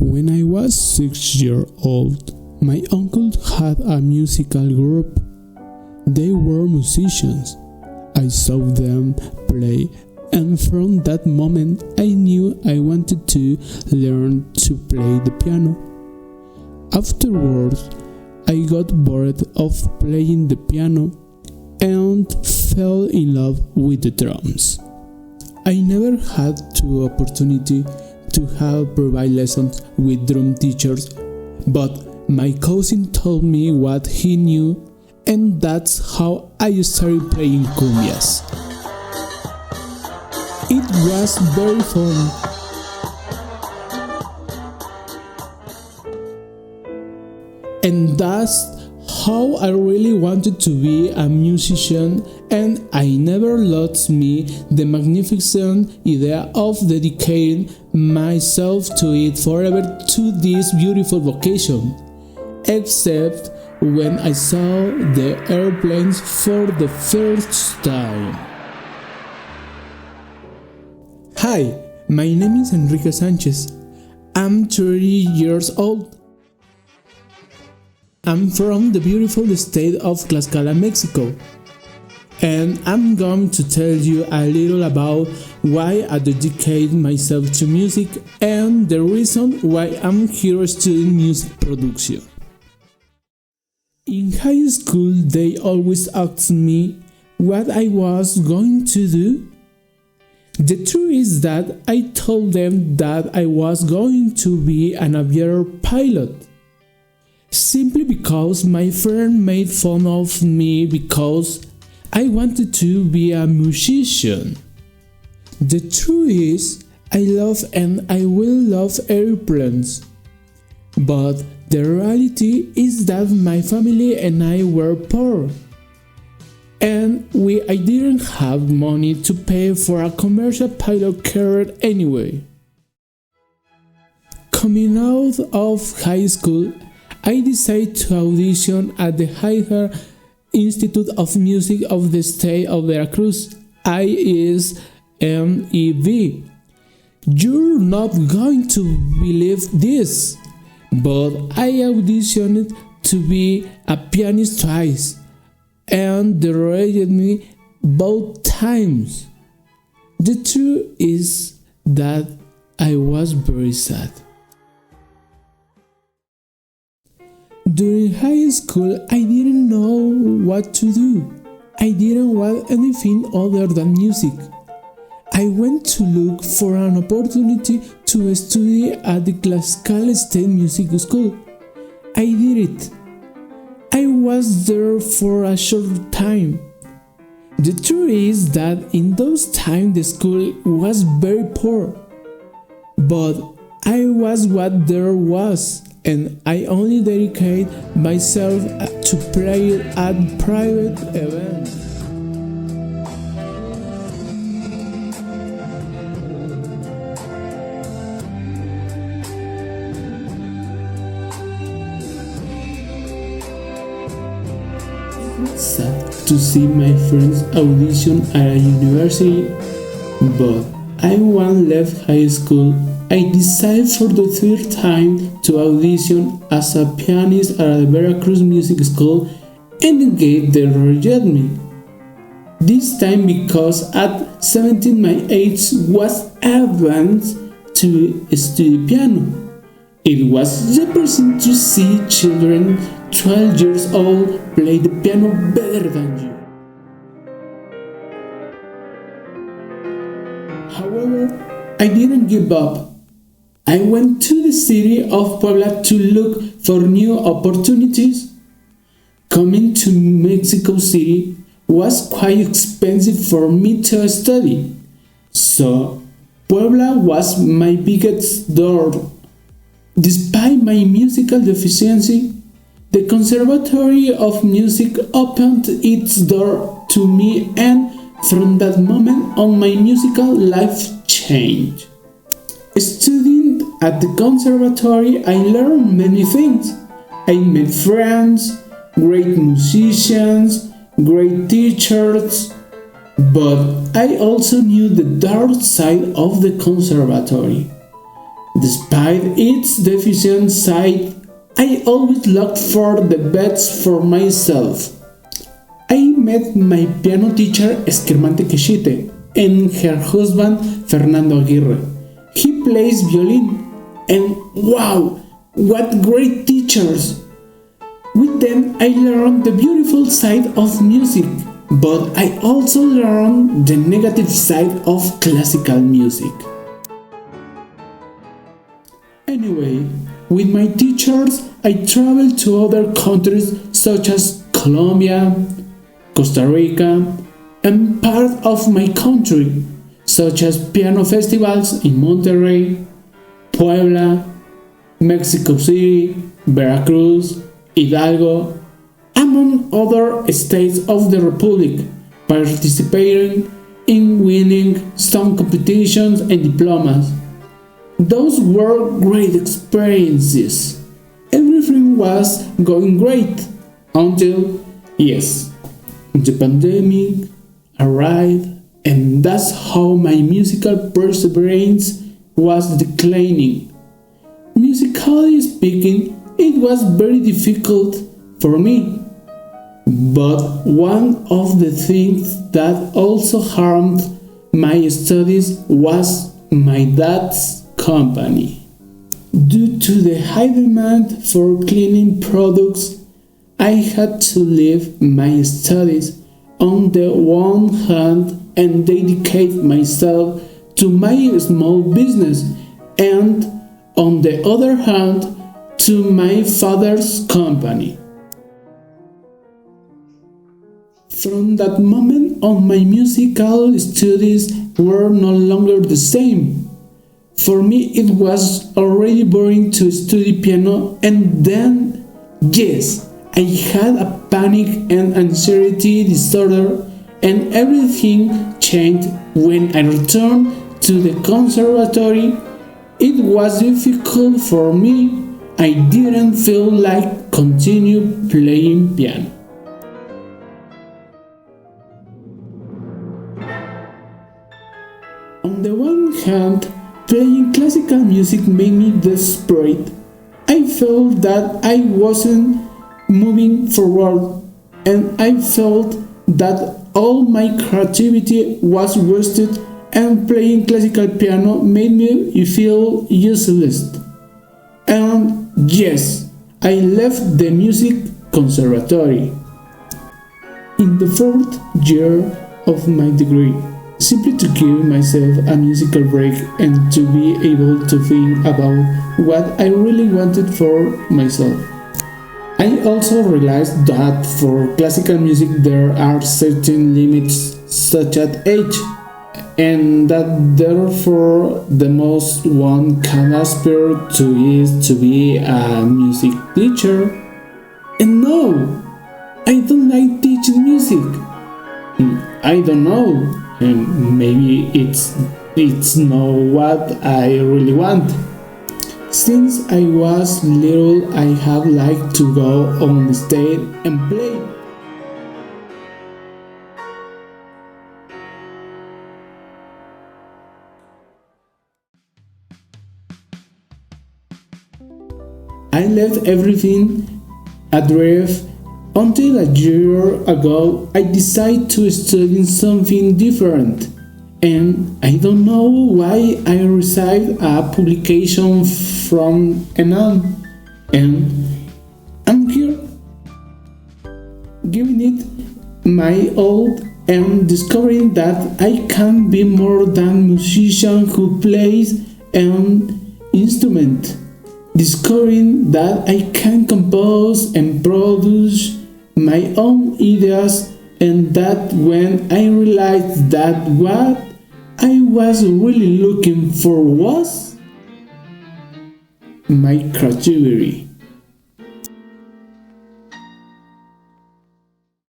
When I was 6 years old, my uncle had a musical group. They were musicians. I saw them play, and from that moment I knew I wanted to learn to play the piano. Afterwards, I got bored of playing the piano and fell in love with the drums. I never had the opportunity to have private lessons with drum teachers, but my cousin told me what he knew, and that's how I started playing cumbias. It was very fun. And that's how I really wanted to be a musician, and I never lost me the magnificent idea of dedicating myself to it forever to this beautiful vocation, except when I saw the airplanes for the first time. Hi, my name is Enrique Sáenz. I'm 30 years old. I'm from the beautiful state of Tlaxcala, Mexico, and I'm going to tell you a little about why I dedicate myself to music and the reason why I'm here studying music production. In high school, they always asked me what I was going to do. The truth is that I told them that I was going to be an aviator pilot, simply because my friend made fun of me because I wanted to be a musician. The truth is, I love and I will love airplanes. But the reality is that my family and I were poor, and I didn't have money to pay for a commercial pilot career anyway. Coming out of high school, I decided to audition at the Higher Institute of Music of the State of Veracruz, ISMEV. You're not going to believe this, but I auditioned to be a pianist twice, and they rejected me both times. The truth is that I was very sad. During high school, I didn't know what to do. I didn't want anything other than music. I went to look for an opportunity to study at the Tlaxcala State Music School. I did it. I was there for a short time. The truth is that in those times the school was very poor, but I was what there was, and I only dedicate myself to play at private events. It's sad to see my friends audition at a university, but I once left high school. I decided for the third time to audition as a pianist at the Veracruz Music School, and again they rejected me. This time because at 17 my age was advanced to study piano. It was depressing to see children 12 years old play the piano better than you. However, I didn't give up. I went to the city of Puebla to look for new opportunities. Coming to Mexico City was quite expensive for me to study, so Puebla was my biggest door. Despite my musical deficiency, the Conservatory of Music opened its door to me, and from that moment on my musical life changed. Studying at the conservatory, I learned many things. I met friends, great musicians, great teachers, but I also knew the dark side of the conservatory. Despite its deficient side, I always looked for the best for myself. I met my piano teacher Esquermante Quechite and her husband Fernando Aguirre. He plays violin, and wow, what great teachers! With them I learned the beautiful side of music, but I also learned the negative side of classical music. Anyway, with my teachers I traveled to other countries such as Colombia, Costa Rica, and part of my country, such as piano festivals in Monterrey, Puebla, Mexico City, Veracruz, Hidalgo, among other states of the Republic, participating in winning some competitions and diplomas. Those were great experiences. Everything was going great until, yes, the pandemic arrived, and that's how my musical perseverance was declining. Musically speaking, it was very difficult for me. But one of the things that also harmed my studies was my dad's company. Due to the high demand for cleaning products, I had to leave my studies on the one hand and dedicate myself to my small business, and on the other hand to my father's company. From that moment on, my musical studies were no longer the same. For me, it was already boring to study piano, and then, yes, I had a panic and anxiety disorder, and everything changed when I returned to the conservatory. It was difficult for me. I didn't feel like continue playing piano. On the one hand, playing classical music made me desperate. I felt that I wasn't moving forward, and I felt that all my creativity was wasted, and playing classical piano made me feel useless. And yes, I left the music conservatory in the 4th year of my degree, simply to give myself a musical break and to be able to think about what I really wanted for myself. I also realized that for classical music there are certain limits such as age, and that therefore the most one can aspire to is to be a music teacher. And no, I don't like teaching music. I don't know. Maybe it's not what I really want. Since I was little, I have liked to go on stage and play. I left everything adrift until a year ago I decided to study something different, and I don't know why I received a publication from ENAM, and I'm here giving it my all and discovering that I can be more than a musician who plays an instrument. Discovering that I can compose and produce my own ideas, and that when I realized that what I was really looking for was my creativity.